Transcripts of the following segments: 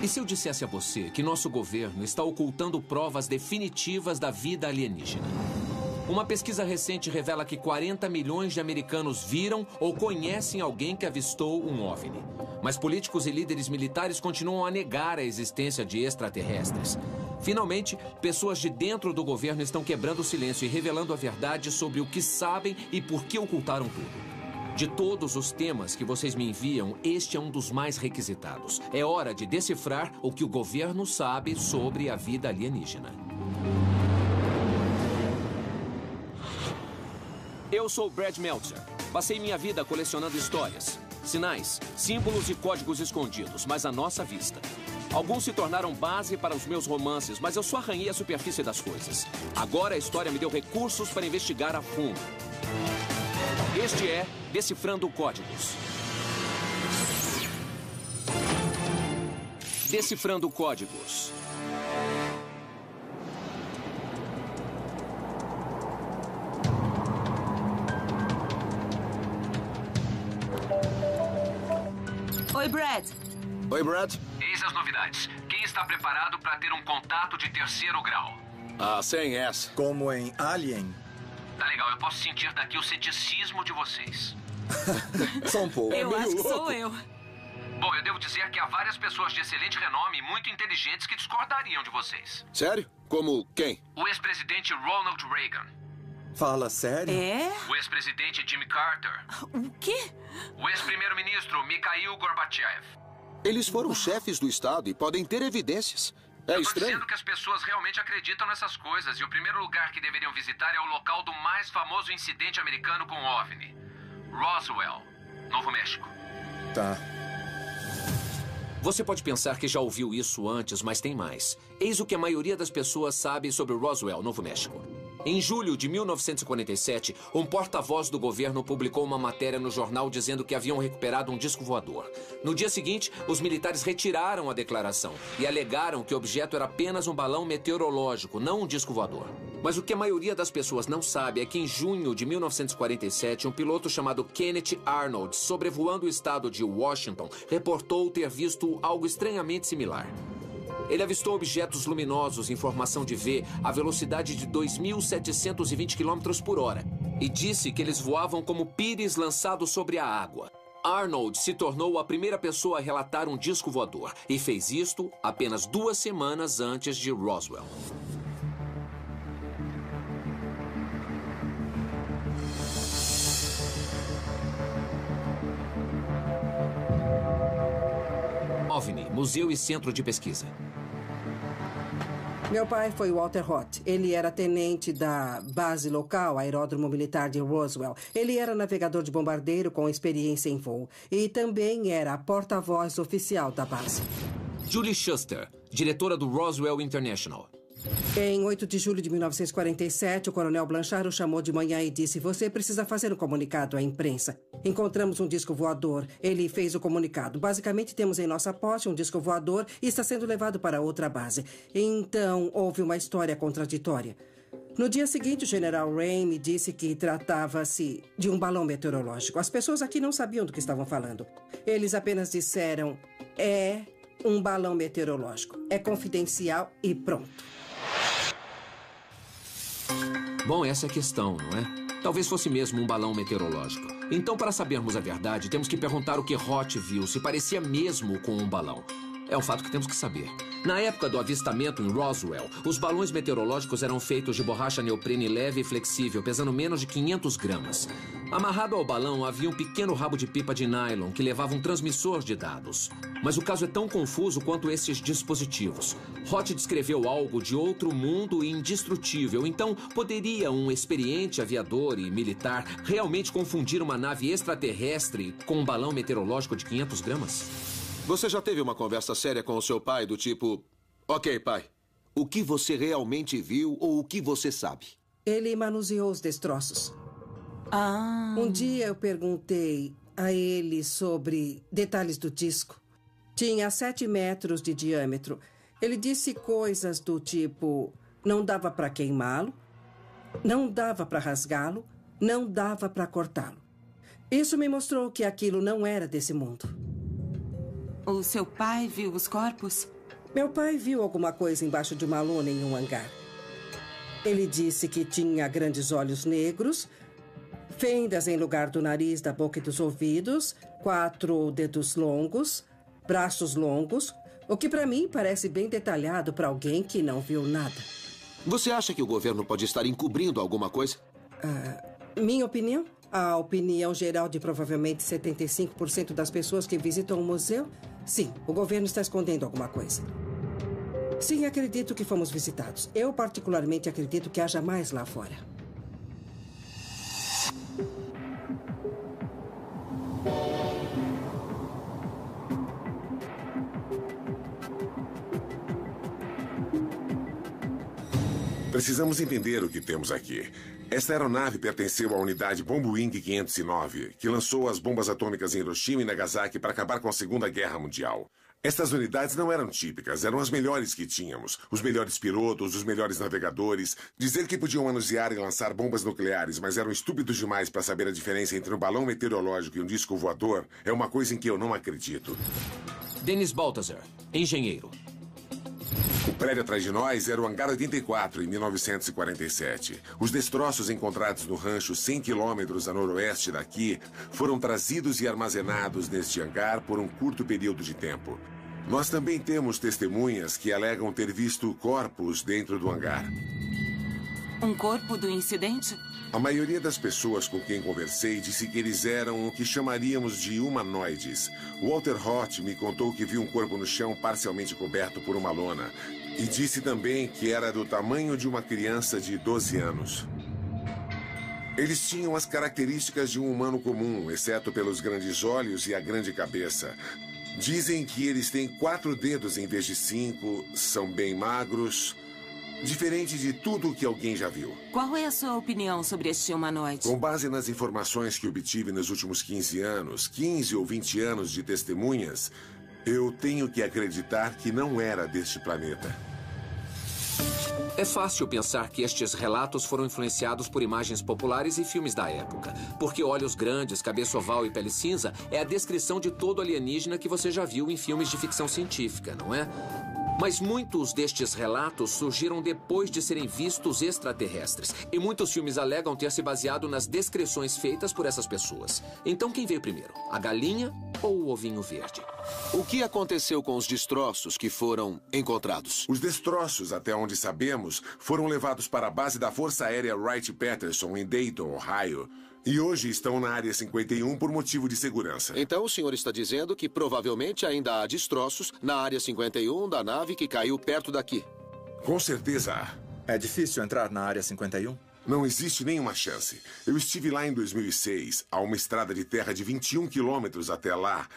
E se eu dissesse a você que nosso governo está ocultando provas definitivas da vida alienígena? Uma pesquisa recente revela que 40 milhões de americanos viram ou conhecem alguém que avistou um OVNI. Mas políticos e líderes militares continuam a negar a existência de extraterrestres. Finalmente, pessoas de dentro do governo estão quebrando o silêncio e revelando a verdade sobre o que sabem e por que ocultaram tudo. De todos os temas que vocês me enviam, este é um dos mais requisitados. É hora de decifrar o que o governo sabe sobre a vida alienígena. Eu sou Brad Meltzer. Passei minha vida colecionando histórias, sinais, símbolos e códigos escondidos, mas à nossa vista. Alguns se tornaram base para os meus romances, mas eu só arranhei a superfície das coisas. Agora a história me deu recursos para investigar a fundo. Este é Decifrando Códigos. Decifrando Códigos. Oi, Brad. Oi, Brad. Eis as novidades. Quem está preparado para ter um contato de terceiro grau? Ah, sem essa. Como em Alien? Tá legal, eu posso sentir daqui o ceticismo de vocês. Só um pouco. Eu acho que sou eu. Bom, eu devo dizer que há várias pessoas de excelente renome e muito inteligentes que discordariam de vocês. Sério? Como quem? O ex-presidente Ronald Reagan. Fala sério? É? O ex-presidente Jimmy Carter. O quê? O ex-primeiro-ministro Mikhail Gorbachev. Eles foram chefes do Estado e podem ter evidências. É Eu tô estranho. dizendo que as pessoas realmente acreditam nessas coisas e o primeiro lugar que deveriam visitar é o local do mais famoso incidente americano com OVNI. Roswell, Novo México. Tá. Você pode pensar que já ouviu isso antes, mas tem mais. Eis o que a maioria das pessoas sabe sobre Roswell, Novo México. Em julho de 1947, um porta-voz do governo publicou uma matéria no jornal dizendo que haviam recuperado um disco voador. No dia seguinte, os militares retiraram a declaração e alegaram que o objeto era apenas um balão meteorológico, não um disco voador. Mas o que a maioria das pessoas não sabe é que em junho de 1947, um piloto chamado Kenneth Arnold, sobrevoando o estado de Washington, reportou ter visto algo estranhamente similar. Ele avistou objetos luminosos em formação de V à velocidade de 2.720 km por hora e disse que eles voavam como pires lançados sobre a água. Arnold se tornou a primeira pessoa a relatar um disco voador e fez isto apenas 2 semanas antes de Roswell. OVNI, Museu e Centro de Pesquisa. Meu pai foi Walter Roth. Ele era tenente da base local, Aeródromo Militar de Roswell. Ele era navegador de bombardeiro com experiência em voo. E também era a porta-voz oficial da base. Julie Shuster, diretora do Roswell International. Em 8 de julho de 1947, o coronel Blanchard o chamou de manhã e disse: "Você precisa fazer um comunicado à imprensa. Encontramos um disco voador." Ele fez o comunicado. "Basicamente, temos em nossa posse um disco voador e está sendo levado para outra base." Então, houve uma história contraditória. No dia seguinte, o general Ray me disse que tratava-se de um balão meteorológico. As pessoas aqui não sabiam do que estavam falando. Eles apenas disseram: "É um balão meteorológico. É confidencial e pronto." Bom, essa é a questão, não é? Talvez fosse mesmo um balão meteorológico. Então, para sabermos a verdade, temos que perguntar o que Roth viu, se parecia mesmo com um balão. É um fato que temos que saber. Na época do avistamento em Roswell, os balões meteorológicos eram feitos de borracha neoprene leve e flexível, pesando menos de 500 gramas. Amarrado ao balão havia um pequeno rabo de pipa de nylon que levava um transmissor de dados. Mas o caso é tão confuso quanto esses dispositivos. Roth descreveu algo de outro mundo e indestrutível. Então, poderia um experiente aviador e militar realmente confundir uma nave extraterrestre com um balão meteorológico de 500 gramas? Você já teve uma conversa séria com o seu pai do tipo... Ok, pai, o que você realmente viu ou o que você sabe? Ele manuseou os destroços. Ah. Um dia eu perguntei a ele sobre detalhes do disco. Tinha 7 metros de diâmetro. Ele disse coisas do tipo: não dava para queimá-lo, não dava para rasgá-lo, não dava para cortá-lo. Isso me mostrou que aquilo não era desse mundo. O seu pai viu os corpos? Meu pai viu alguma coisa embaixo de uma lona em um hangar. Ele disse que tinha grandes olhos negros, fendas em lugar do nariz, da boca e dos ouvidos, 4 dedos longos, braços longos, o que para mim parece bem detalhado para alguém que não viu nada. Você acha que o governo pode estar encobrindo alguma coisa? Minha opinião? A opinião geral de provavelmente 75% das pessoas que visitam o museu? Sim, o governo está escondendo alguma coisa. Sim, acredito que fomos visitados. Eu particularmente acredito que haja mais lá fora. Precisamos entender o que temos aqui. Esta aeronave pertenceu à unidade Bombwing 509, que lançou as bombas atômicas em Hiroshima e Nagasaki para acabar com a Segunda Guerra Mundial. Estas unidades não eram típicas, eram as melhores que tínhamos. Os melhores pilotos, os melhores navegadores. Dizer que podiam manusear e lançar bombas nucleares, mas eram estúpidos demais para saber a diferença entre um balão meteorológico e um disco voador, é uma coisa em que eu não acredito. Dennis Baltazar, engenheiro. O prédio atrás de nós era o Hangar 84, em 1947. Os destroços encontrados no rancho 100 quilômetros a noroeste daqui foram trazidos e armazenados neste hangar por um curto período de tempo. Nós também temos testemunhas que alegam ter visto corpos dentro do hangar. Um corpo do incidente? A maioria das pessoas com quem conversei disse que eles eram o que chamaríamos de humanoides. Walter Roth me contou que viu um corpo no chão parcialmente coberto por uma lona. E disse também que era do tamanho de uma criança de 12 anos. Eles tinham as características de um humano comum, exceto pelos grandes olhos e a grande cabeça. Dizem que eles têm 4 dedos em vez de 5, são bem magros... Diferente de tudo o que alguém já viu. Qual é a sua opinião sobre este humanoide? Com base nas informações que obtive nos últimos 15 anos, 15 ou 20 anos de testemunhas, eu tenho que acreditar que não era deste planeta. É fácil pensar que estes relatos foram influenciados por imagens populares e filmes da época. Porque olhos grandes, cabeça oval e pele cinza é a descrição de todo alienígena que você já viu em filmes de ficção científica, não é? Mas muitos destes relatos surgiram depois de serem vistos extraterrestres. E muitos filmes alegam ter se baseado nas descrições feitas por essas pessoas. Então quem veio primeiro? A galinha ou o ovinho verde? O que aconteceu com os destroços que foram encontrados? Os destroços, até onde sabemos, foram levados para a base da Força Aérea Wright-Patterson, em Dayton, Ohio. E hoje estão na Área 51 por motivo de segurança. Então o senhor está dizendo que provavelmente ainda há destroços na Área 51 da nave que caiu perto daqui. Com certeza há. É difícil entrar na Área 51? Não existe nenhuma chance. Eu estive lá em 2006, a uma estrada de terra de 21 quilômetros até lá,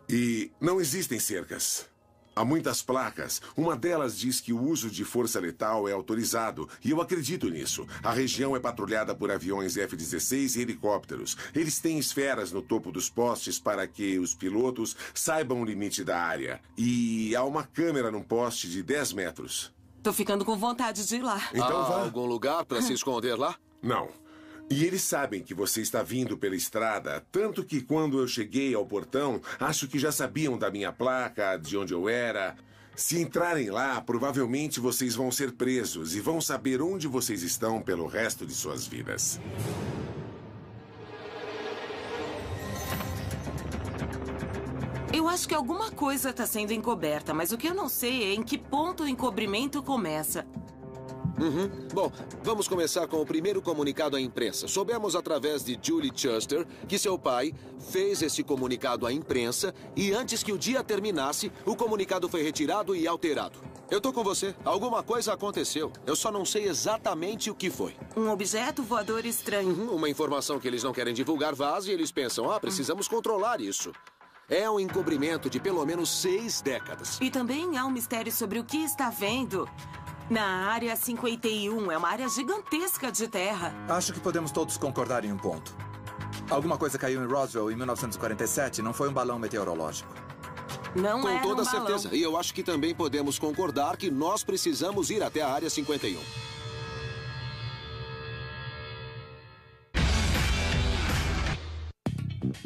e não existem cercas. Há muitas placas. Uma delas diz que o uso de força letal é autorizado, e eu acredito nisso. A região é patrulhada por aviões F-16 e helicópteros. Eles têm esferas no topo dos postes para que os pilotos saibam o limite da área. E há uma câmera num poste de 10 metros. Tô ficando com vontade de ir lá. Então Há vá. algum lugar para se esconder lá? Não. E eles sabem que você está vindo pela estrada, tanto que quando eu cheguei ao portão, acho que já sabiam da minha placa, de onde eu era. Se entrarem lá, provavelmente vocês vão ser presos e vão saber onde vocês estão pelo resto de suas vidas. Eu acho que alguma coisa está sendo encoberta, mas o que eu não sei é em que ponto o encobrimento começa. Bom, vamos começar com o primeiro comunicado à imprensa. Soubemos através de Julie Chester que seu pai fez esse comunicado à imprensa e antes que o dia terminasse, o comunicado foi retirado e alterado. Eu tô com você. Alguma coisa aconteceu. Eu só não sei exatamente o que foi. Um objeto voador estranho. Uma informação que eles não querem divulgar vaza e eles pensam, precisamos controlar isso. É um encobrimento de pelo menos 6 décadas. E também há um mistério sobre o que está vendo na Área 51. É uma área gigantesca de terra. Acho que podemos todos concordar em um ponto. Alguma coisa caiu em Roswell em 1947, não foi um balão meteorológico. Não Com era toda um balão. certeza. E eu acho que também podemos concordar que nós precisamos ir até a Área 51.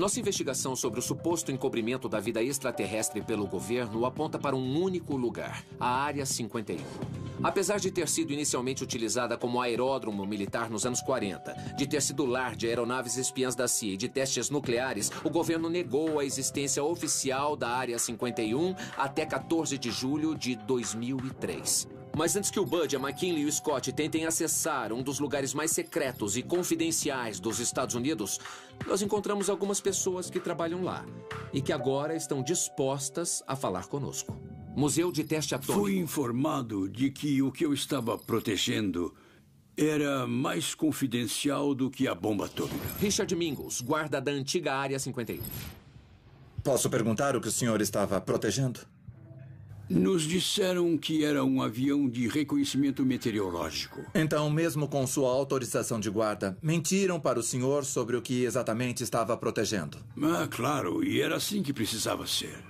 Nossa investigação sobre o suposto encobrimento da vida extraterrestre pelo governo aponta para um único lugar, a Área 51. Apesar de ter sido inicialmente utilizada como aeródromo militar nos anos 40, de ter sido lar de aeronaves espiãs da CIA e de testes nucleares, o governo negou a existência oficial da Área 51 até 14 de julho de 2003. Mas antes que o Bud, a McKinley e o Scott tentem acessar um dos lugares mais secretos e confidenciais dos Estados Unidos, nós encontramos algumas pessoas que trabalham lá e que agora estão dispostas a falar conosco. Museu de Teste Atômico. Fui informado de que o que eu estava protegendo era mais confidencial do que a bomba atômica. Richard Mingus, guarda da antiga Área 51. Posso perguntar o que o senhor estava protegendo? Nos disseram que era um avião de reconhecimento meteorológico. Então, mesmo com sua autorização de guarda, mentiram para o senhor sobre o que exatamente estava protegendo? Ah, claro, e era assim que precisava ser.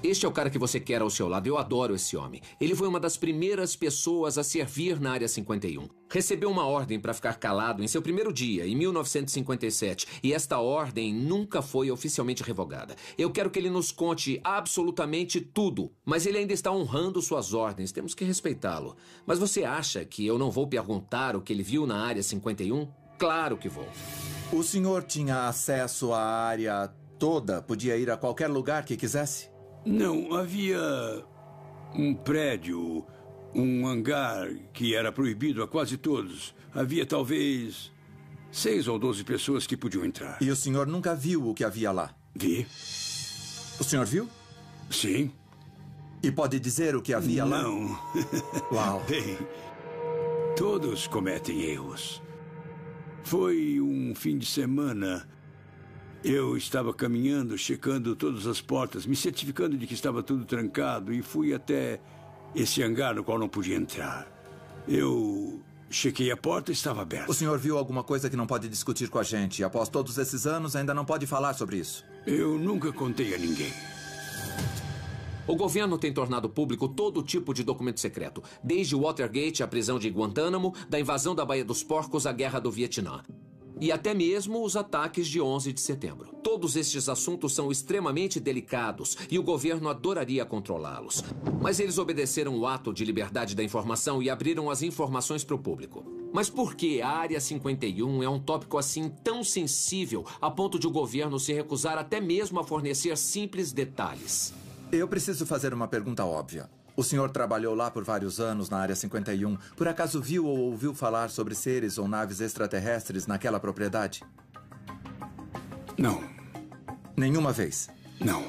Este é o cara que você quer ao seu lado. Eu adoro esse homem. Ele foi uma das primeiras pessoas a servir na Área 51. Recebeu uma ordem para ficar calado em seu primeiro dia, em 1957. E esta ordem nunca foi oficialmente revogada. Eu quero que ele nos conte absolutamente tudo. Mas ele ainda está honrando suas ordens. Temos que respeitá-lo. Mas você acha que eu não vou perguntar o que ele viu na Área 51? Claro que vou. O senhor tinha acesso à área toda? Podia ir a qualquer lugar que quisesse? Não, havia um prédio, um hangar que era proibido a quase todos. Havia talvez 6 ou 12 pessoas que podiam entrar. E o senhor nunca viu o que havia lá? Vi. O senhor viu? Sim. E pode dizer o que havia lá? Não. Uau. Bem, todos cometem erros. Foi um fim de semana. Eu estava caminhando, checando todas as portas, me certificando de que estava tudo trancado e fui até esse hangar no qual não podia entrar. Eu chequei a porta e estava aberta. O senhor viu alguma coisa que não pode discutir com a gente? Após todos esses anos, ainda não pode falar sobre isso? Eu nunca contei a ninguém. O governo tem tornado público todo tipo de documento secreto, desde o Watergate, a prisão de Guantánamo, da invasão da Baía dos Porcos à Guerra do Vietnã. E até mesmo os ataques de 11 de setembro. Todos estes assuntos são extremamente delicados e o governo adoraria controlá-los. Mas eles obedeceram o ato de liberdade da informação e abriram as informações para o público. Mas por que a Área 51 é um tópico assim tão sensível a ponto de o governo se recusar até mesmo a fornecer simples detalhes? Eu preciso fazer uma pergunta óbvia. O senhor trabalhou lá por vários anos na Área 51. Por acaso viu ou ouviu falar sobre seres ou naves extraterrestres naquela propriedade? Não. Nenhuma vez? Não.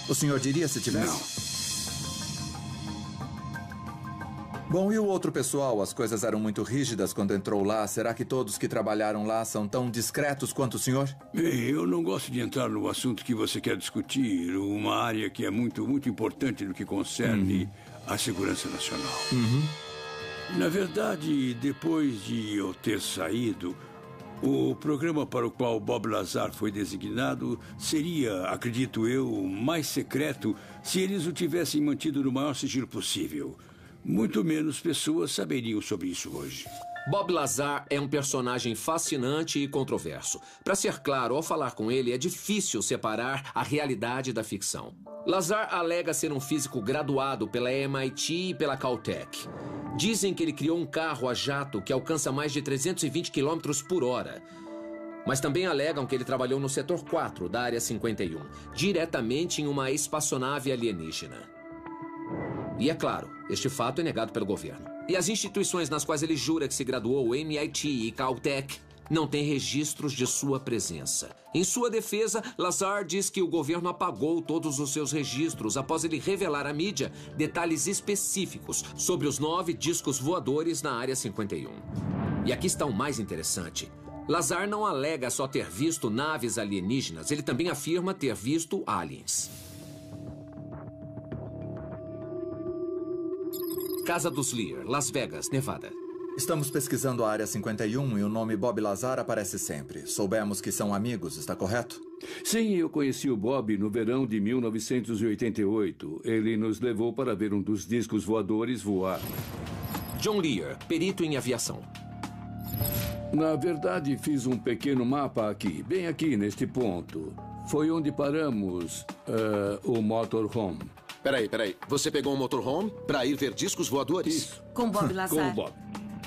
O senhor diria se tivesse? Não. Bom, e o outro pessoal? As coisas eram muito rígidas quando entrou lá. Será que todos que trabalharam lá são tão discretos quanto o senhor? Bem, eu não gosto de entrar no assunto que você quer discutir. Uma área que é muito importante no que concerne a segurança nacional. Na verdade, depois de eu ter saído, o programa para o qual Bob Lazar foi designado seria, acredito eu, mais secreto se eles o tivessem mantido no maior sigilo possível. Muito menos pessoas saberiam sobre isso hoje. Bob Lazar é um personagem fascinante e controverso. Para ser claro, ao falar com ele, é difícil separar a realidade da ficção. Lazar alega ser um físico graduado pela MIT e pela Caltech. Dizem que ele criou um carro a jato que alcança mais de 320 km por hora. Mas também alegam que ele trabalhou no setor 4 da Área 51, diretamente em uma espaçonave alienígena. E é claro, este fato é negado pelo governo. E as instituições nas quais ele jura que se graduou, MIT e Caltech, não têm registros de sua presença. Em sua defesa, Lazar diz que o governo apagou todos os seus registros após ele revelar à mídia detalhes específicos sobre os 9 discos voadores na Área 51. E aqui está o mais interessante. Lazar não alega só ter visto naves alienígenas, ele também afirma ter visto aliens. Casa dos Lear, Las Vegas, Nevada. Estamos pesquisando a Área 51 e o nome Bob Lazar aparece sempre. Soubemos que são amigos, está correto? Sim, eu conheci o Bob no verão de 1988. Ele nos levou para ver um dos discos voadores voar. John Lear, perito em aviação. Na verdade, fiz um pequeno mapa aqui, bem aqui neste ponto. Foi onde paramos o motorhome. Peraí. Você pegou um motorhome para ir ver discos voadores? Isso. Com Bob Com Lazar. o Bob.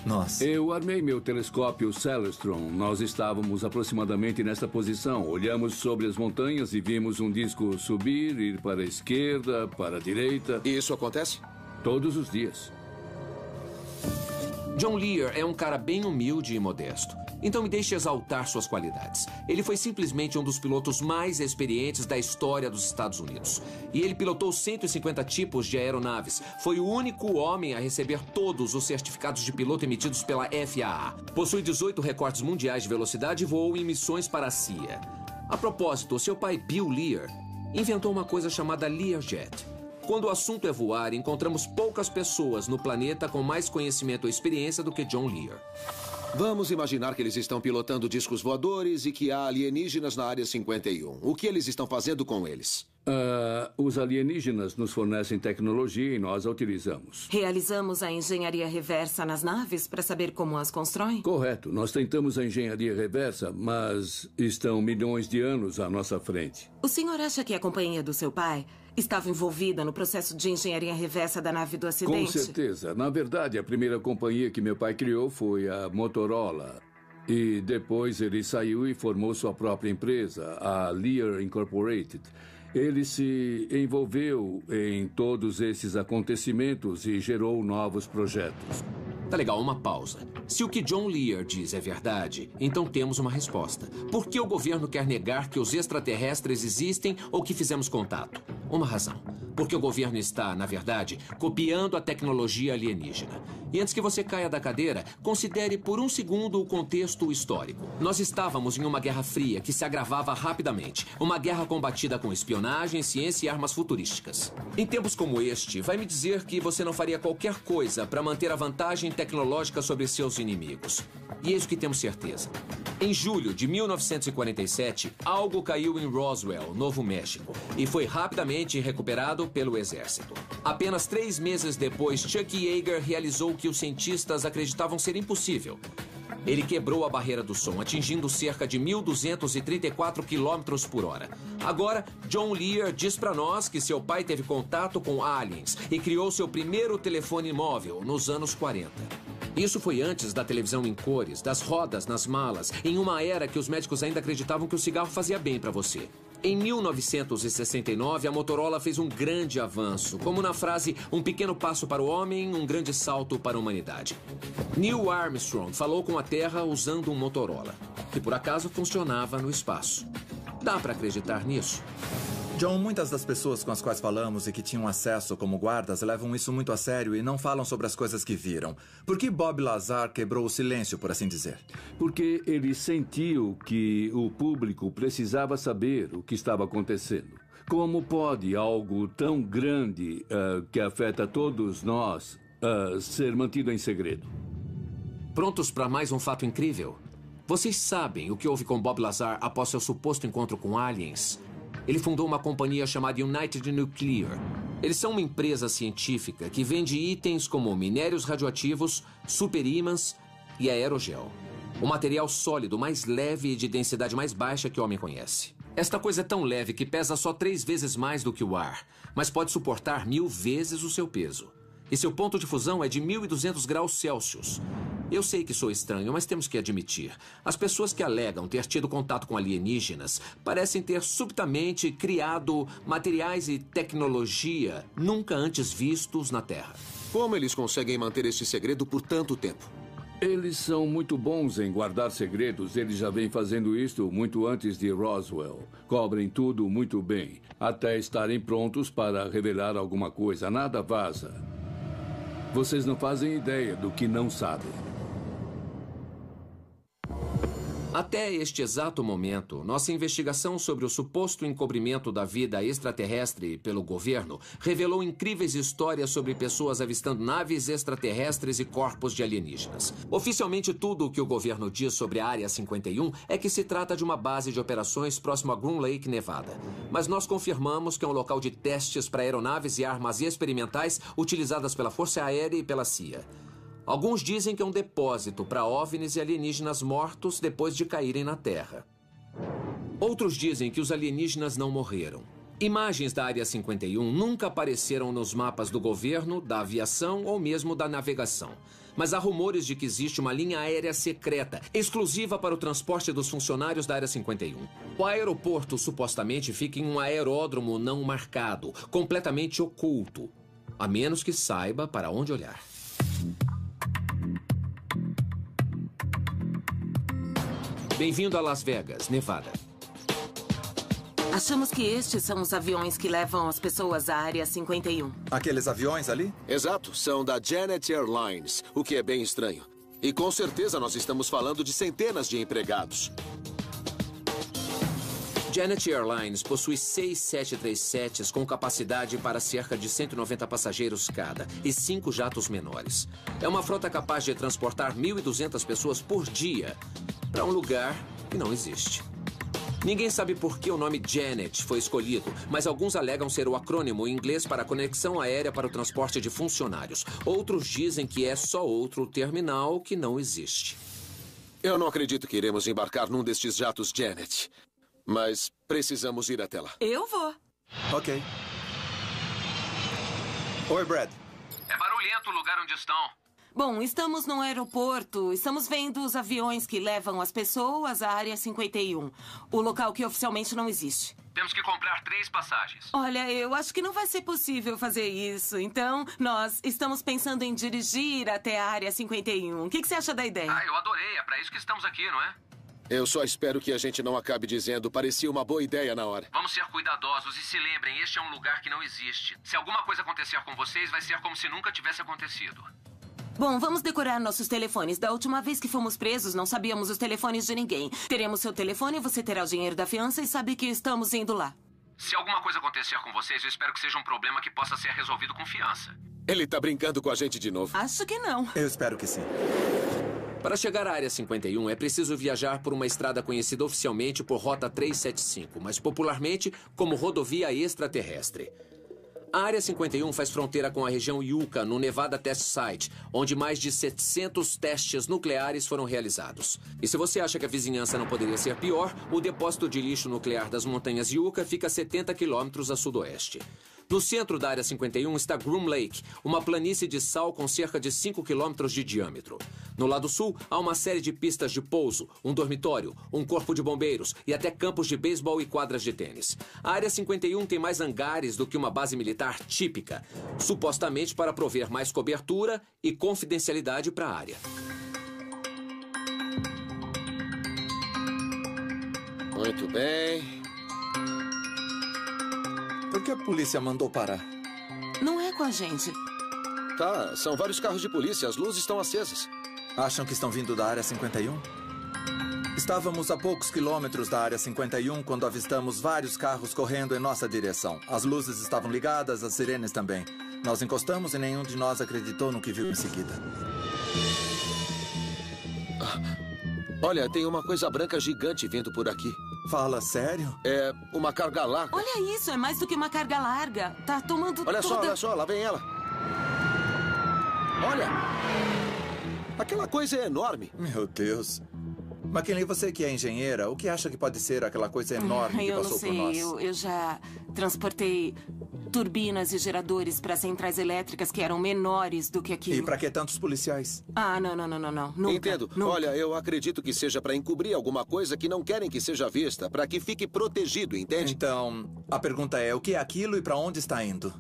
Nossa. Eu armei meu telescópio Celestron. Nós estávamos aproximadamente nesta posição. Olhamos sobre as montanhas e vimos um disco subir, ir para a esquerda, para a direita. E isso acontece? Todos os dias. John Lear é um cara bem humilde e modesto. Então me deixe exaltar suas qualidades. Ele foi simplesmente um dos pilotos mais experientes da história dos Estados Unidos. E ele pilotou 150 tipos de aeronaves. Foi o único homem a receber todos os certificados de piloto emitidos pela FAA. Possui 18 recordes mundiais de velocidade e voou em missões para a CIA. A propósito, seu pai Bill Lear inventou uma coisa chamada Learjet. Quando o assunto é voar, encontramos poucas pessoas no planeta com mais conhecimento ou experiência do que John Lear. Vamos imaginar que eles estão pilotando discos voadores e que há alienígenas na Área 51. O que eles estão fazendo com eles? Os alienígenas nos fornecem tecnologia e nós a utilizamos. Realizamos a engenharia reversa nas naves para saber como as constroem? Correto. Nós tentamos a engenharia reversa, mas estão milhões de anos à nossa frente. O senhor acha que a companhia do seu pai estava envolvida no processo de engenharia reversa da nave do acidente? Com certeza. Na verdade, a primeira companhia que meu pai criou foi a Motorola. E depois ele saiu e formou sua própria empresa, a Lear Incorporated. Ele se envolveu em todos esses acontecimentos e gerou novos projetos. Tá legal, uma pausa. Se o que John Lear diz é verdade, então temos uma resposta. Por que o governo quer negar que os extraterrestres existem ou que fizemos contato? Uma razão. Porque o governo está, na verdade, copiando a tecnologia alienígena. E antes que você caia da cadeira, considere por um segundo o contexto histórico. Nós estávamos em uma guerra fria que se agravava rapidamente. Uma guerra combatida com espionagem, ciência e armas futurísticas. Em tempos como este, vai me dizer que você não faria qualquer coisa para manter a vantagem tecnológica sobre seus inimigos. E eis o que temos certeza. Em julho de 1947, algo caiu em Roswell, Novo México, e foi rapidamente recuperado pelo exército. Apenas 3 meses depois, Chuck Yeager realizou o que os cientistas acreditavam ser impossível. Ele quebrou a barreira do som, atingindo cerca de 1.234 km por hora. Agora, John Lear diz para nós que seu pai teve contato com aliens e criou seu primeiro telefone móvel nos anos 40. Isso foi antes da televisão em cores, das rodas nas malas, em uma era que os médicos ainda acreditavam que o cigarro fazia bem para você. Em 1969, a Motorola fez um grande avanço, como na frase "um pequeno passo para o homem, um grande salto para a humanidade". Neil Armstrong falou com a Terra usando um Motorola, que por acaso funcionava no espaço. Dá para acreditar nisso? John, muitas das pessoas com as quais falamos e que tinham acesso como guardas levam isso muito a sério e não falam sobre as coisas que viram. Por que Bob Lazar quebrou o silêncio, por assim dizer? Porque ele sentiu que o público precisava saber o que estava acontecendo. Como pode algo tão grande que afeta todos nós ser mantido em segredo? Prontos para mais um fato incrível? Vocês sabem o que houve com Bob Lazar após seu suposto encontro com aliens? Ele fundou uma companhia chamada United Nuclear. Eles são uma empresa científica que vende itens como minérios radioativos, superímãs e aerogel. O material sólido mais leve e de densidade mais baixa que o homem conhece. Esta coisa é tão leve que pesa só 3 vezes mais do que o ar, mas pode suportar 1000 vezes o seu peso. E seu ponto de fusão é de 1.200 graus Celsius. Eu sei que sou estranho, mas temos que admitir. As pessoas que alegam ter tido contato com alienígenas parecem ter subitamente criado materiais e tecnologia nunca antes vistos na Terra. Como eles conseguem manter este segredo por tanto tempo? Eles são muito bons em guardar segredos. Eles já vêm fazendo isto muito antes de Roswell. Cobrem tudo muito bem, até estarem prontos para revelar alguma coisa. Nada vaza. Vocês não fazem ideia do que não sabem. Até este exato momento, nossa investigação sobre o suposto encobrimento da vida extraterrestre pelo governo revelou incríveis histórias sobre pessoas avistando naves extraterrestres e corpos de alienígenas. Oficialmente, tudo o que o governo diz sobre a Área 51 é que se trata de uma base de operações próximo a Groom Lake, Nevada. Mas nós confirmamos que é um local de testes para aeronaves e armas experimentais utilizadas pela Força Aérea e pela CIA. Alguns dizem que é um depósito para OVNIs e alienígenas mortos depois de caírem na Terra. Outros dizem que os alienígenas não morreram. Imagens da Área 51 nunca apareceram nos mapas do governo, da aviação ou mesmo da navegação. Mas há rumores de que existe uma linha aérea secreta, exclusiva para o transporte dos funcionários da Área 51. O aeroporto supostamente fica em um aeródromo não marcado, completamente oculto, a menos que saiba para onde olhar. Bem-vindo a Las Vegas, Nevada. Achamos que estes são os aviões que levam as pessoas à Área 51. Aqueles aviões ali? Exato, são da Janet Airlines, o que é bem estranho. E com certeza nós estamos falando de centenas de empregados. Janet Airlines possui 6 737s com capacidade para cerca de 190 passageiros cada e 5 jatos menores. É uma frota capaz de transportar 1.200 pessoas por dia para um lugar que não existe. Ninguém sabe por que o nome Janet foi escolhido, mas alguns alegam ser o acrônimo em inglês para Conexão Aérea para o Transporte de Funcionários. Outros dizem que é só outro terminal que não existe. Eu não acredito que iremos embarcar num destes jatos Janet. Mas precisamos ir até lá. Eu vou. Ok. Oi, Brad. É barulhento o lugar onde estão. Bom, estamos no aeroporto. Estamos vendo os aviões que levam as pessoas à Área 51. O local que oficialmente não existe. Temos que comprar 3 passagens. Olha, eu acho que não vai ser possível fazer isso. Então, nós estamos pensando em dirigir até a Área 51. O que você acha da ideia? Eu adorei. É para isso que estamos aqui, não é? Eu só espero que a gente não acabe dizendo parecia uma boa ideia na hora. Vamos ser cuidadosos e se lembrem, este é um lugar que não existe. Se alguma coisa acontecer com vocês, vai ser como se nunca tivesse acontecido. Bom, vamos decorar nossos telefones. Da última vez que fomos presos, não sabíamos os telefones de ninguém. Teremos seu telefone, você terá o dinheiro da fiança e sabe que estamos indo lá. Se alguma coisa acontecer com vocês, eu espero que seja um problema que possa ser resolvido com fiança. Ele tá brincando com a gente de novo. Acho que não. Eu espero que sim. Para chegar à Área 51, é preciso viajar por uma estrada conhecida oficialmente por Rota 375, mas popularmente como Rodovia Extraterrestre. A Área 51 faz fronteira com a região Yucca, no Nevada Test Site, onde mais de 700 testes nucleares foram realizados. E se você acha que a vizinhança não poderia ser pior, o depósito de lixo nuclear das montanhas Yucca fica a 70 quilômetros a sudoeste. No centro da Área 51 está Groom Lake, uma planície de sal com cerca de 5 quilômetros de diâmetro. No lado sul, há uma série de pistas de pouso, um dormitório, um corpo de bombeiros e até campos de beisebol e quadras de tênis. A Área 51 tem mais hangares do que uma base militar típica, supostamente para prover mais cobertura e confidencialidade para a área. Muito bem. Por que a polícia mandou parar? Não é com a gente. Tá, são vários carros de polícia, as luzes estão acesas. Acham que estão vindo da Área 51? Estávamos a poucos quilômetros da Área 51 quando avistamos vários carros correndo em nossa direção. As luzes estavam ligadas, as sirenes também. Nós encostamos e nenhum de nós acreditou no que viu em seguida. Olha, tem uma coisa branca gigante vindo por aqui. Fala sério? É uma carga larga. Olha isso, é mais do que uma carga larga. Tá tomando Olha toda... só, lá vem ela. Olha! Aquela coisa é enorme. Meu Deus. McKinley, você que é engenheira, o que acha que pode ser aquela coisa enorme que passou por nós? Eu já transportei turbinas e geradores para centrais elétricas que eram menores do que aquilo. E para que tantos policiais? Não. Nunca, Entendo. nunca. Olha, eu acredito que seja para encobrir alguma coisa que não querem que seja vista, para que fique protegido, entende? Então, a pergunta é, o que é aquilo e para onde está indo?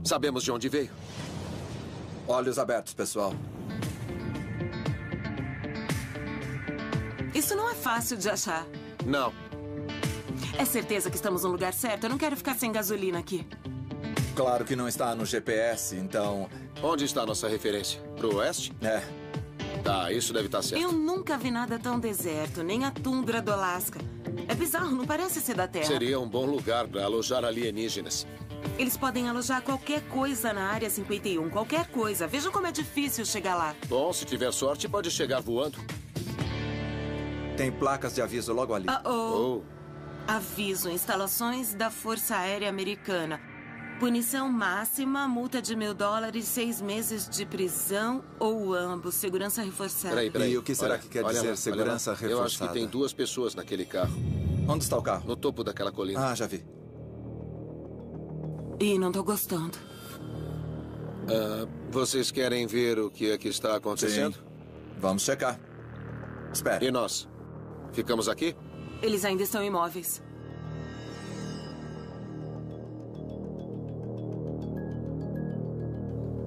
Sabemos de onde veio. Olhos abertos, pessoal. Isso não é fácil de achar. Não. É certeza que estamos no lugar certo? Eu não quero ficar sem gasolina aqui. Claro que não está no GPS, então... Onde está a nossa referência? Pro oeste? É. Tá, isso deve estar certo. Eu nunca vi nada tão deserto, nem a tundra do Alasca. É bizarro, não parece ser da Terra. Seria um bom lugar para alojar alienígenas. Eles podem alojar qualquer coisa na Área 51, qualquer coisa. Vejam como é difícil chegar lá. Bom, se tiver sorte, pode chegar voando. Tem placas de aviso logo ali. Oh. Aviso, instalações da Força Aérea Americana. Punição máxima, multa de $1.000, 6 meses de prisão ou ambos. Segurança reforçada. Peraí. E o que será que quer dizer segurança reforçada? Eu acho que tem 2 pessoas naquele carro. Onde está o carro? No topo daquela colina. Ah, já vi. Ih, não tô gostando. Vocês querem ver o que é que está acontecendo? Sim. Vamos checar. Espere. E nós? Ficamos aqui? Eles ainda estão imóveis.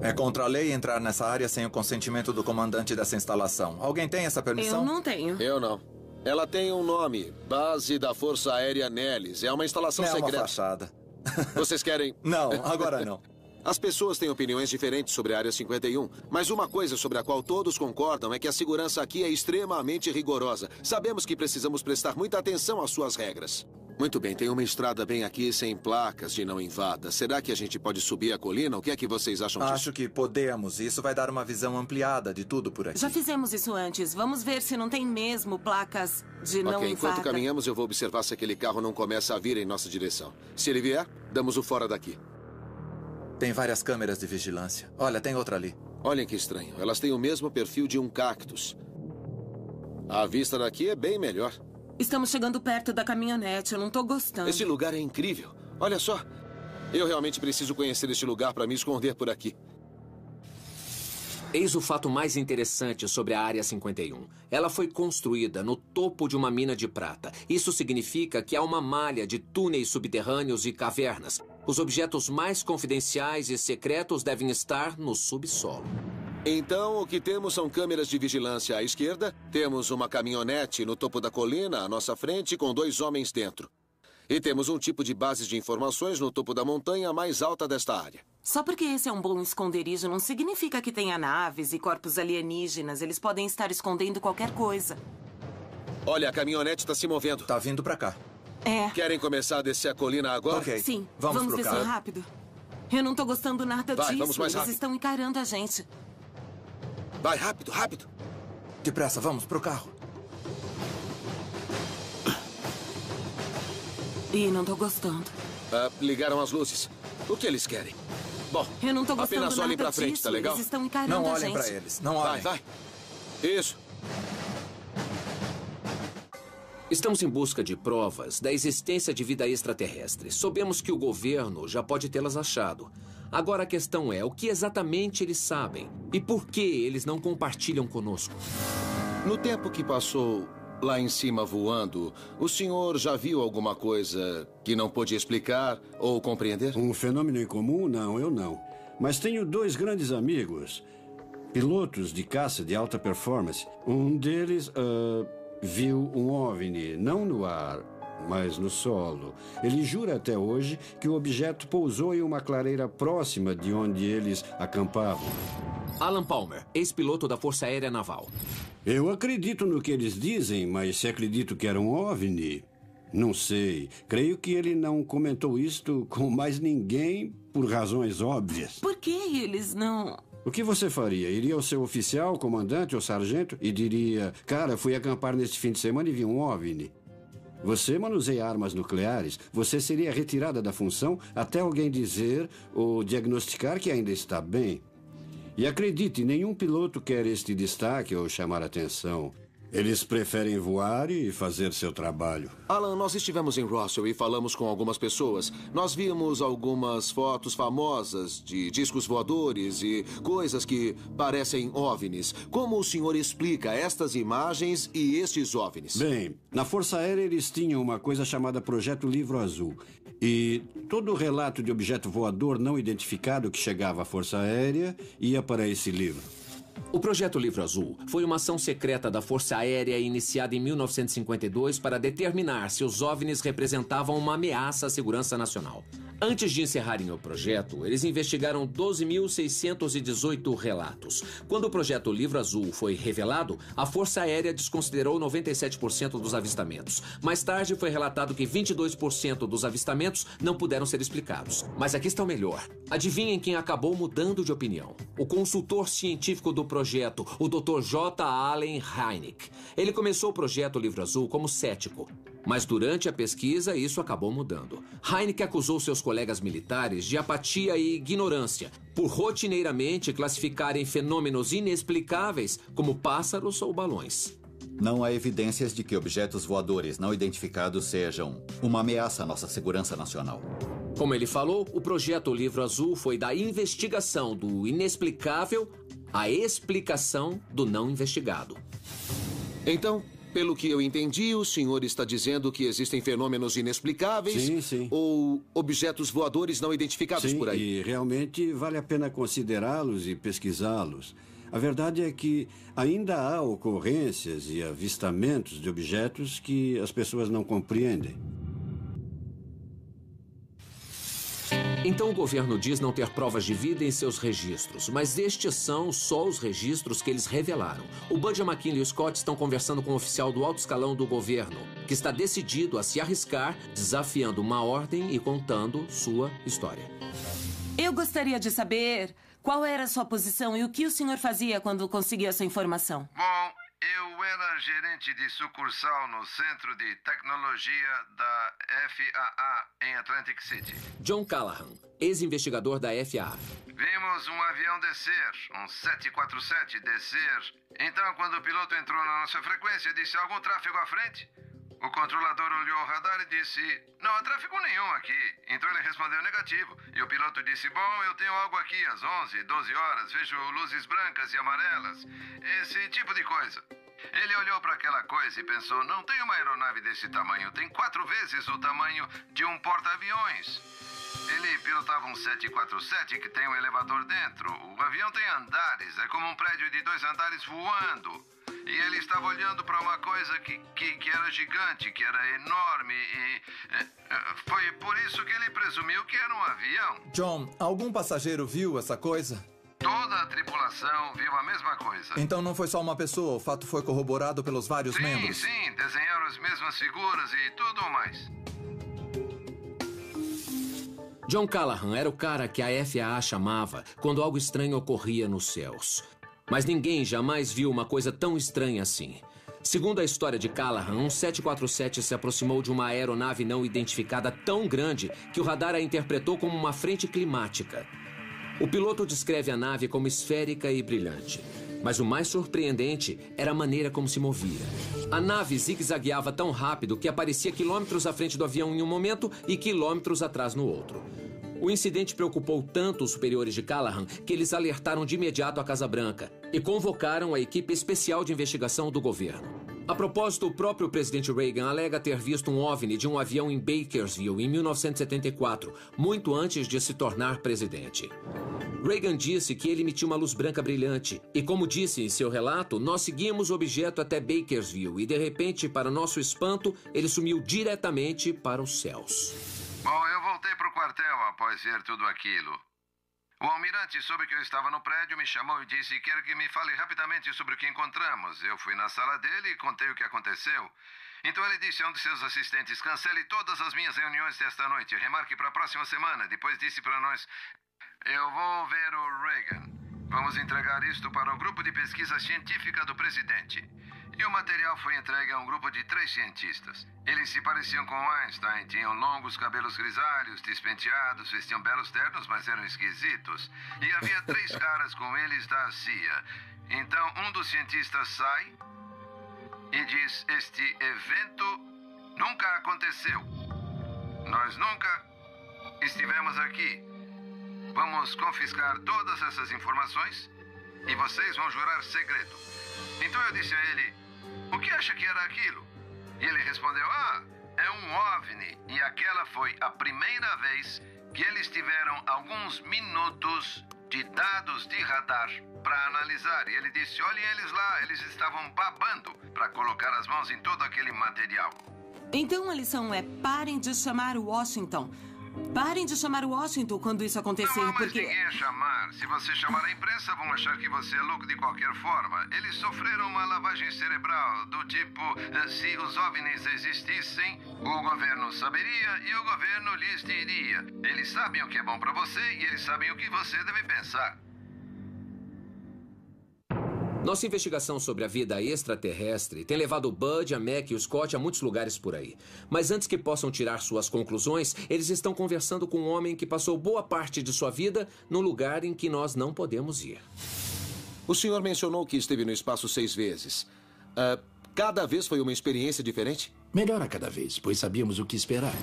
É contra a lei entrar nessa área sem o consentimento do comandante dessa instalação. Alguém tem essa permissão? Eu não tenho. Eu não. Ela tem um nome. Base da Força Aérea Nellis. É uma instalação secreta. É uma fachada. Vocês querem... Não, agora não. As pessoas têm opiniões diferentes sobre a Área 51, mas uma coisa sobre a qual todos concordam é que a segurança aqui é extremamente rigorosa. Sabemos que precisamos prestar muita atenção às suas regras. Muito bem, tem uma estrada bem aqui sem placas de não invada. Será que a gente pode subir a colina? O que é que vocês acham disso? Acho que podemos. Isso vai dar uma visão ampliada de tudo por aqui. Já fizemos isso antes. Vamos ver se não tem mesmo placas de não invada. Enquanto caminhamos, eu vou observar se aquele carro não começa a vir em nossa direção. Se ele vier, damos o fora daqui. Tem várias câmeras de vigilância. Olha, tem outra ali. Olhem que estranho. Elas têm o mesmo perfil de um cactus. A vista daqui é bem melhor. Estamos chegando perto da caminhonete. Eu não tô gostando. Esse lugar é incrível. Olha só. Eu realmente preciso conhecer este lugar para me esconder por aqui. Eis o fato mais interessante sobre a Área 51. Ela foi construída no topo de uma mina de prata. Isso significa que há uma malha de túneis subterrâneos e cavernas. Os objetos mais confidenciais e secretos devem estar no subsolo. Então, o que temos são câmeras de vigilância à esquerda. Temos uma caminhonete no topo da colina, à nossa frente, com 2 homens dentro. E temos um tipo de bases de informações no topo da montanha mais alta desta área. Só porque esse é um bom esconderijo não significa que tenha naves e corpos alienígenas. Eles podem estar escondendo qualquer coisa. Olha, a caminhonete está se movendo. Tá vindo pra cá. É. Querem começar a descer a colina agora? Ok. Sim. Vamos pro descer carro. rápido. Eu não tô gostando nada Vai, disso. vamos mais Eles rápido. estão encarando a gente. Vai, rápido, rápido. Depressa, vamos pro carro. Ih, não tô gostando. Ligaram as luzes. O que eles querem? Bom, Eu não tô gostando apenas olhem nada pra frente, disso. tá legal? Eles estão encarando Não a olhem gente. pra eles. Não olhem. Vai. Isso. Estamos em busca de provas da existência de vida extraterrestre. Soubemos que o governo já pode tê-las achado. Agora a questão é o que exatamente eles sabem e por que eles não compartilham conosco. No tempo que passou lá em cima voando, o senhor já viu alguma coisa que não pôde explicar ou compreender? Um fenômeno incomum? Não, eu não. Mas tenho 2 grandes amigos, pilotos de caça de alta performance. Um deles viu um OVNI, não no ar, mas no solo. Ele jura até hoje que o objeto pousou em uma clareira próxima de onde eles acampavam. Alan Palmer, ex-piloto da Força Aérea Naval. Eu acredito no que eles dizem, mas se acredito que era um OVNI, não sei. Creio que ele não comentou isto com mais ninguém por razões óbvias. Por que eles não... O que você faria? Iria ao seu oficial, comandante ou sargento e diria: cara, fui acampar neste fim de semana e vi um OVNI. Você manuseia armas nucleares, você seria retirada da função até alguém dizer ou diagnosticar que ainda está bem. E acredite, nenhum piloto quer este destaque ou chamar atenção. Eles preferem voar e fazer seu trabalho. Alan, nós estivemos em Roswell e falamos com algumas pessoas. Nós vimos algumas fotos famosas de discos voadores e coisas que parecem OVNIs. Como o senhor explica estas imagens e estes OVNIs? Bem, na Força Aérea eles tinham uma coisa chamada Projeto Livro Azul. E todo relato de objeto voador não identificado que chegava à Força Aérea ia para esse livro. O Projeto Livro Azul foi uma ação secreta da Força Aérea iniciada em 1952 para determinar se os OVNIs representavam uma ameaça à segurança nacional. Antes de encerrarem o projeto, eles investigaram 12.618 relatos. Quando o Projeto Livro Azul foi revelado, a Força Aérea desconsiderou 97% dos avistamentos. Mais tarde foi relatado que 22% dos avistamentos não puderam ser explicados. Mas aqui está o melhor. Adivinhem quem acabou mudando de opinião? O consultor científico do projeto, o Dr. J. Allen Hynek. Ele começou o Projeto Livro Azul como cético. Mas durante a pesquisa, isso acabou mudando. Hynek acusou seus colegas militares de apatia e ignorância por rotineiramente classificarem fenômenos inexplicáveis como pássaros ou balões. Não há evidências de que objetos voadores não identificados sejam uma ameaça à nossa segurança nacional. Como ele falou, o projeto Livro Azul foi da investigação do inexplicável à explicação do não investigado. Então, pelo que eu entendi, o senhor está dizendo que existem fenômenos inexplicáveis Sim. ou objetos voadores não identificados por aí. E realmente vale a pena considerá-los e pesquisá-los. A verdade é que ainda há ocorrências e avistamentos de objetos que as pessoas não compreendem. Então o governo diz não ter provas de vida em seus registros, mas estes são só os registros que eles revelaram. O Bud, a McKinley e o Scott estão conversando com um oficial do alto escalão do governo, que está decidido a se arriscar, desafiando uma ordem e contando sua história. Eu gostaria de saber qual era a sua posição e o que o senhor fazia quando conseguia essa informação. Bom, eu era gerente de sucursal no Centro de Tecnologia da FAA em Atlantic City. John Callahan, ex-investigador da FAA. Vimos um avião descer, um 747 descer. Então, quando o piloto entrou na nossa frequência, disse: algum tráfego à frente? O controlador olhou o radar e disse: não há tráfego nenhum aqui. Então ele respondeu negativo. E o piloto disse: bom, eu tenho algo aqui às 11, 12 horas. Vejo luzes brancas e amarelas. Esse tipo de coisa. Ele olhou para aquela coisa e pensou: não tem uma aeronave desse tamanho. Tem 4 vezes o tamanho de um porta-aviões. Ele pilotava um 747 que tem um elevador dentro. O avião tem andares. É como um prédio de 2 andares voando. E ele estava olhando para uma coisa que era gigante, que era enorme e... foi por isso que ele presumiu que era um avião. John, algum passageiro viu essa coisa? Toda a tripulação viu a mesma coisa. Então não foi só uma pessoa, o fato foi corroborado pelos vários membros. Sim, desenharam as mesmas figuras e tudo mais. John Callahan era o cara que a FAA chamava quando algo estranho ocorria nos céus. Mas ninguém jamais viu uma coisa tão estranha assim. Segundo a história de Callahan, um 747 se aproximou de uma aeronave não identificada tão grande que o radar a interpretou como uma frente climática. O piloto descreve a nave como esférica e brilhante. Mas o mais surpreendente era a maneira como se movia. A nave zigue-zagueava tão rápido que aparecia quilômetros à frente do avião em um momento e quilômetros atrás no outro. O incidente preocupou tanto os superiores de Callahan que eles alertaram de imediato a Casa Branca e convocaram a equipe especial de investigação do governo. A propósito, o próprio presidente Reagan alega ter visto um OVNI de um avião em Bakersville em 1974, muito antes de se tornar presidente. Reagan disse que ele emitiu uma luz branca brilhante e, como disse em seu relato, nós seguimos o objeto até Bakersville e, de repente, para nosso espanto, ele sumiu diretamente para os céus. Bom, eu voltei para o quartel após ver tudo aquilo. O almirante soube que eu estava no prédio, me chamou e disse: quero que me fale rapidamente sobre o que encontramos. Eu fui na sala dele e contei o que aconteceu. Então ele disse a um de seus assistentes: cancele todas as minhas reuniões desta noite, remarque para a próxima semana. Depois disse para nós: eu vou ver o Reagan. Vamos entregar isto para o grupo de pesquisa científica do presidente. E o material foi entregue a um grupo de 3 cientistas. Eles se pareciam com Einstein, tinham longos cabelos grisalhos, despenteados, vestiam belos ternos, mas eram esquisitos. E havia 3 caras com eles da CIA. Então, um dos cientistas sai e diz: este evento nunca aconteceu. Nós nunca estivemos aqui. Vamos confiscar todas essas informações e vocês vão jurar segredo. Então eu disse a ele: o que acha que era aquilo? E ele respondeu: é um OVNI. E aquela foi a primeira vez que eles tiveram alguns minutos de dados de radar para analisar. E ele disse: olhem eles lá, eles estavam babando para colocar as mãos em todo aquele material. Então a lição é: parem de chamar Washington. Parem de chamar Washington quando isso acontecer, não há mais porque... ninguém a chamar. Se você chamar a imprensa, vão achar que você é louco de qualquer forma. Eles sofreram uma lavagem cerebral do tipo: se os OVNIs existissem, o governo saberia e o governo lhes diria. Eles sabem o que é bom para você e eles sabem o que você deve pensar. Nossa investigação sobre a vida extraterrestre tem levado o Bud, a Mac e o Scott a muitos lugares por aí. Mas antes que possam tirar suas conclusões, eles estão conversando com um homem que passou boa parte de sua vida num lugar em que nós não podemos ir. O senhor mencionou que esteve no espaço 6 vezes. Cada vez foi uma experiência diferente? Melhor a cada vez, pois sabíamos o que esperar.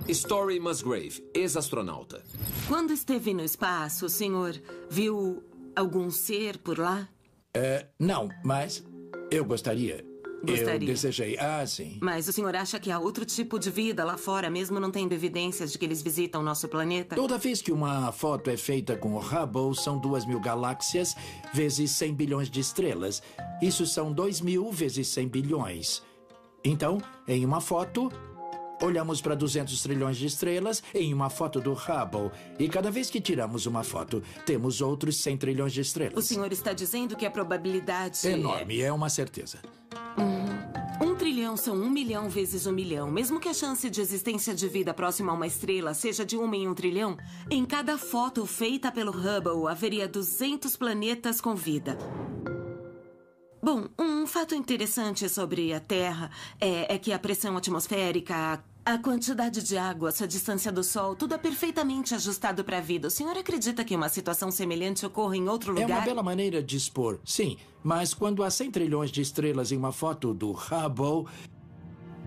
Story Musgrave, ex-astronauta. Quando esteve no espaço, o senhor viu algum ser por lá? Não, mas eu gostaria. Eu desejei. Sim. Mas o senhor acha que há outro tipo de vida lá fora, mesmo não tendo evidências de que eles visitam nosso planeta? Toda vez que uma foto é feita com o Hubble, são 2.000 galáxias vezes 100 bilhões de estrelas. Isso são 2.000 vezes 100 bilhões. Então, em uma foto, olhamos para 200 trilhões de estrelas em uma foto do Hubble. E cada vez que tiramos uma foto, temos outros 100 trilhões de estrelas. O senhor está dizendo que a probabilidade... Enorme, é uma certeza. 1 trilhão são 1 milhão vezes 1 milhão. Mesmo que a chance de existência de vida próxima a uma estrela seja de 1 em 1 trilhão, em cada foto feita pelo Hubble haveria 200 planetas com vida. Bom, um fato interessante sobre a Terra é que a pressão atmosférica, a quantidade de água, sua distância do Sol, tudo é perfeitamente ajustado para a vida. O senhor acredita que uma situação semelhante ocorra em outro lugar? É uma bela maneira de expor, sim. Mas quando há 100 trilhões de estrelas em uma foto do Hubble,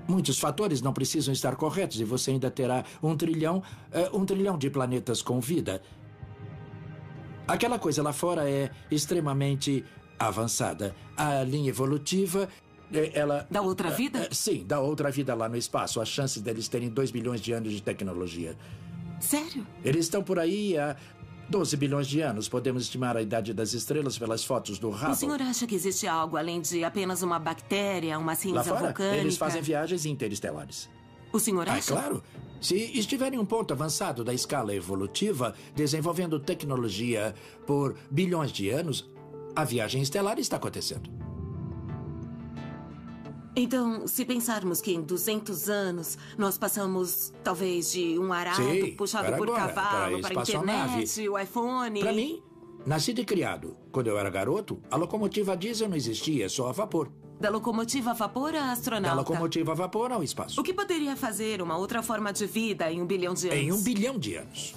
muitos fatores não precisam estar corretos e você ainda terá 1 trilhão de planetas com vida. Aquela coisa lá fora é extremamente avançada. A linha evolutiva, ela... Da outra vida? Sim, da outra vida lá no espaço. As chances deles terem 2 bilhões de anos de tecnologia. Sério? Eles estão por aí há 12 bilhões de anos. Podemos estimar a idade das estrelas pelas fotos do Hubble. O senhor acha que existe algo além de apenas uma bactéria, uma cinza lá fora, vulcânica? Eles fazem viagens interestelares. O senhor acha? Claro. Se estiver em um ponto avançado da escala evolutiva, desenvolvendo tecnologia por bilhões de anos, a viagem estelar está acontecendo. Então, se pensarmos que em 200 anos nós passamos, talvez, de um arado puxado por cavalo para a internet, o iPhone... Para mim, nascido e criado. Quando eu era garoto, a locomotiva a diesel não existia, só a vapor. Da locomotiva a vapor à astronauta. Da locomotiva a vapor ao espaço. O que poderia fazer uma outra forma de vida em 1 bilhão de anos? Em 1 bilhão de anos.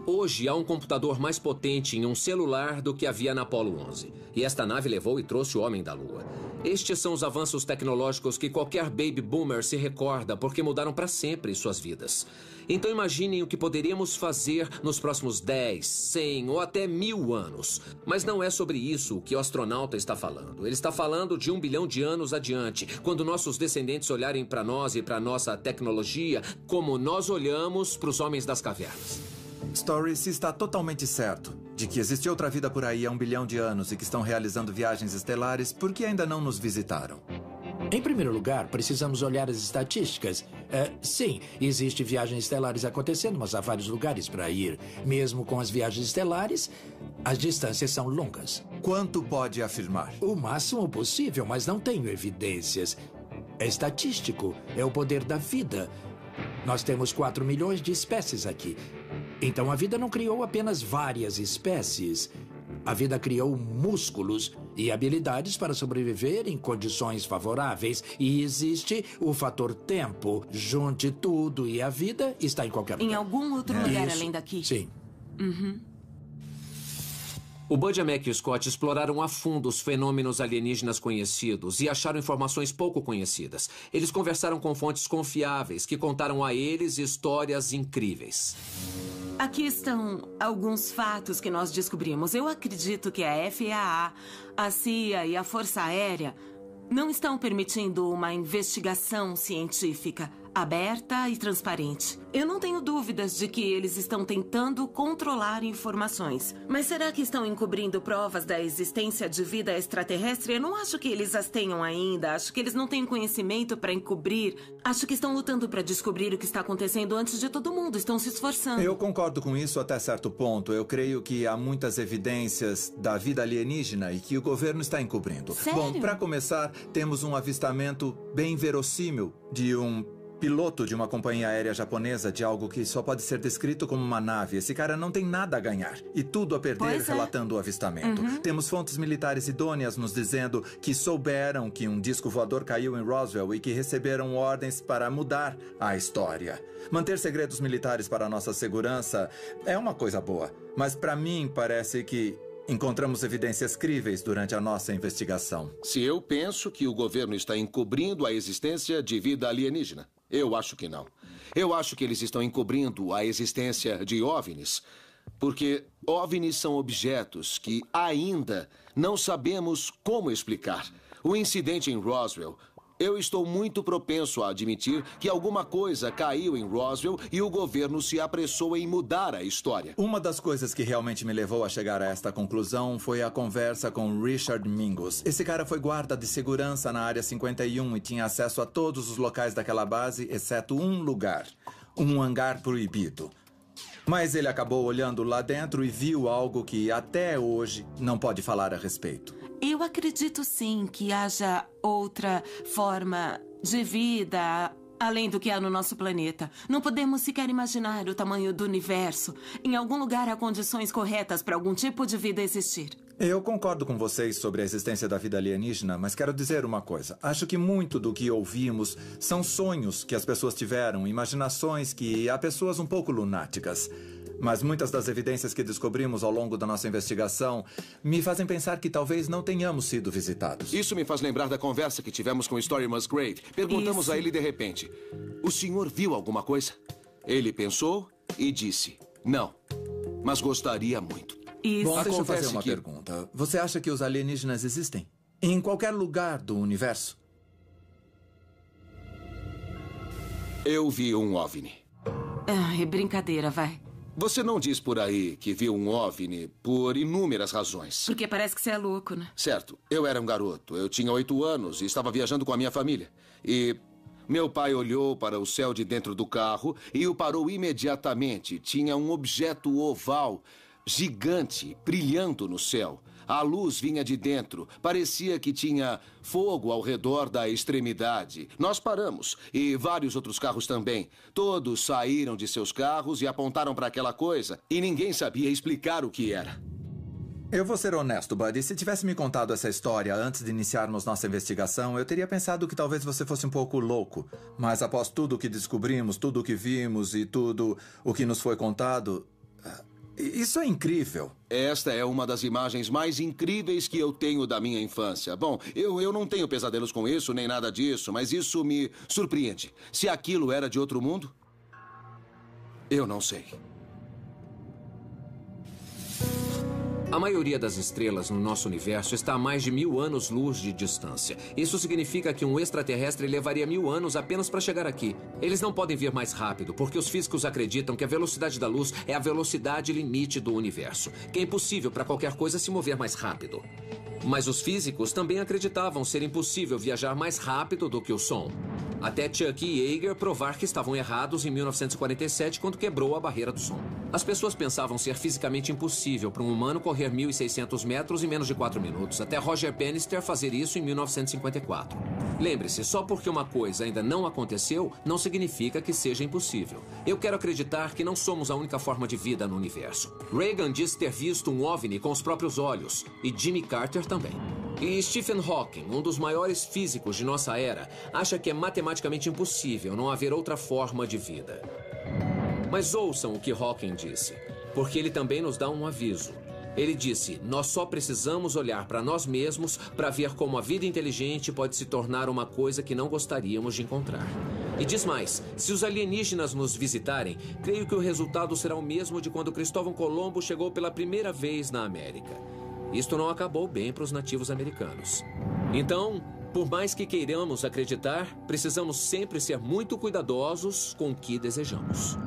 Hoje há um computador mais potente em um celular do que havia na Apollo 11. E esta nave levou e trouxe o homem da Lua. Estes são os avanços tecnológicos que qualquer baby boomer se recorda porque mudaram para sempre suas vidas. Então imaginem o que poderíamos fazer nos próximos 10, 100 ou até 1000 anos. Mas não é sobre isso que o astronauta está falando. Ele está falando de 1 bilhão de anos adiante, quando nossos descendentes olharem para nós e para nossa tecnologia como nós olhamos para os homens das cavernas. Story, se está totalmente certo de que existe outra vida por aí há 1 bilhão de anos e que estão realizando viagens estelares, por que ainda não nos visitaram? Em primeiro lugar, precisamos olhar as estatísticas. Sim, existem viagens estelares acontecendo, mas há vários lugares para ir. Mesmo com as viagens estelares, as distâncias são longas. Quanto pode afirmar? O máximo possível, mas não tenho evidências. É estatístico, é o poder da vida. Nós temos 4 milhões de espécies aqui. Então a vida não criou apenas várias espécies. A vida criou músculos e habilidades para sobreviver em condições favoráveis. E existe o fator tempo. Junte tudo e a vida está em qualquer lugar. Em algum outro lugar além daqui? Sim. O Bud, a Mac e o Scott exploraram a fundo os fenômenos alienígenas conhecidos e acharam informações pouco conhecidas. Eles conversaram com fontes confiáveis que contaram a eles histórias incríveis. Aqui estão alguns fatos que nós descobrimos. Eu acredito que a FAA, a CIA e a Força Aérea não estão permitindo uma investigação científica aberta e transparente. Eu não tenho dúvidas de que eles estão tentando controlar informações. Mas será que estão encobrindo provas da existência de vida extraterrestre? Eu não acho que eles as tenham ainda. Acho que eles não têm conhecimento para encobrir. Acho que estão lutando para descobrir o que está acontecendo antes de todo mundo. Estão se esforçando. Eu concordo com isso até certo ponto. Eu creio que há muitas evidências da vida alienígena e que o governo está encobrindo. Sério? Bom, para começar, temos um avistamento bem verossímil de um piloto de uma companhia aérea japonesa de algo que só pode ser descrito como uma nave. Esse cara não tem nada a ganhar e tudo a perder relatando o avistamento. Temos fontes militares idôneas nos dizendo que souberam que um disco voador caiu em Roswell e que receberam ordens para mudar a história. Manter segredos militares para a nossa segurança é uma coisa boa, mas para mim parece que encontramos evidências críveis durante a nossa investigação. Se eu penso que o governo está encobrindo a existência de vida alienígena, eu acho que não. Eu acho que eles estão encobrindo a existência de OVNIs, porque OVNIs são objetos que ainda não sabemos como explicar. O incidente em Roswell, eu estou muito propenso a admitir que alguma coisa caiu em Roswell e o governo se apressou em mudar a história. Uma das coisas que realmente me levou a chegar a esta conclusão foi a conversa com Richard Mingus. Esse cara foi guarda de segurança na Área 51 e tinha acesso a todos os locais daquela base, exceto um lugar, um hangar proibido. Mas ele acabou olhando lá dentro e viu algo que até hoje não pode falar a respeito. Eu acredito sim que haja outra forma de vida além do que há no nosso planeta. Não podemos sequer imaginar o tamanho do universo. Em algum lugar há condições corretas para algum tipo de vida existir. Eu concordo com vocês sobre a existência da vida alienígena, mas quero dizer uma coisa. Acho que muito do que ouvimos são sonhos que as pessoas tiveram, imaginações que há pessoas um pouco lunáticas. Mas muitas das evidências que descobrimos ao longo da nossa investigação me fazem pensar que talvez não tenhamos sido visitados. Isso me faz lembrar da conversa que tivemos com Story Musgrave. Perguntamos a ele de repente: o senhor viu alguma coisa? Ele pensou e disse: não, mas gostaria muito. Bom, deixa eu fazer uma pergunta. Você acha que os alienígenas existem? Em qualquer lugar do universo? Eu vi um OVNI. É brincadeira, vai. Você não diz por aí que viu um OVNI por inúmeras razões. Porque parece que você é louco, né? Certo. Eu era um garoto. Eu tinha 8 anos e estava viajando com a minha família. E meu pai olhou para o céu de dentro do carro e o parou imediatamente. Tinha um objeto oval, gigante, brilhando no céu. A luz vinha de dentro. Parecia que tinha fogo ao redor da extremidade. Nós paramos. E vários outros carros também. Todos saíram de seus carros e apontaram para aquela coisa. E ninguém sabia explicar o que era. Eu vou ser honesto, Buddy. Se tivesse me contado essa história antes de iniciarmos nossa investigação, eu teria pensado que talvez você fosse um pouco louco. Mas após tudo o que descobrimos, tudo o que vimos e tudo o que nos foi contado... Isso é incrível. Esta é uma das imagens mais incríveis que eu tenho da minha infância. Bom, eu não tenho pesadelos com isso, nem nada disso, mas isso me surpreende. Se aquilo era de outro mundo, eu não sei. A maioria das estrelas no nosso universo está a mais de 1000 anos-luz de distância. Isso significa que um extraterrestre levaria 1000 anos apenas para chegar aqui. Eles não podem vir mais rápido, porque os físicos acreditam que a velocidade da luz é a velocidade limite do universo, que é impossível para qualquer coisa se mover mais rápido. Mas os físicos também acreditavam ser impossível viajar mais rápido do que o som. Até Chuck e Yeager provar que estavam errados em 1947, quando quebrou a barreira do som. As pessoas pensavam ser fisicamente impossível para um humano correr 1.600 metros em menos de 4 minutos, até Roger Bannister fazer isso em 1954. Lembre-se, só porque uma coisa ainda não aconteceu, não significa que seja impossível. Eu quero acreditar que não somos a única forma de vida no universo. Reagan disse ter visto um OVNI com os próprios olhos, e Jimmy Carter também. E Stephen Hawking, um dos maiores físicos de nossa era, acha que é matematicamente impossível não haver outra forma de vida. Mas ouçam o que Hawking disse, porque ele também nos dá um aviso. Ele disse: nós só precisamos olhar para nós mesmos para ver como a vida inteligente pode se tornar uma coisa que não gostaríamos de encontrar. E diz mais: se os alienígenas nos visitarem, creio que o resultado será o mesmo de quando Cristóvão Colombo chegou pela primeira vez na América. Isto não acabou bem para os nativos americanos. Então, por mais que queiramos acreditar, precisamos sempre ser muito cuidadosos com o que desejamos.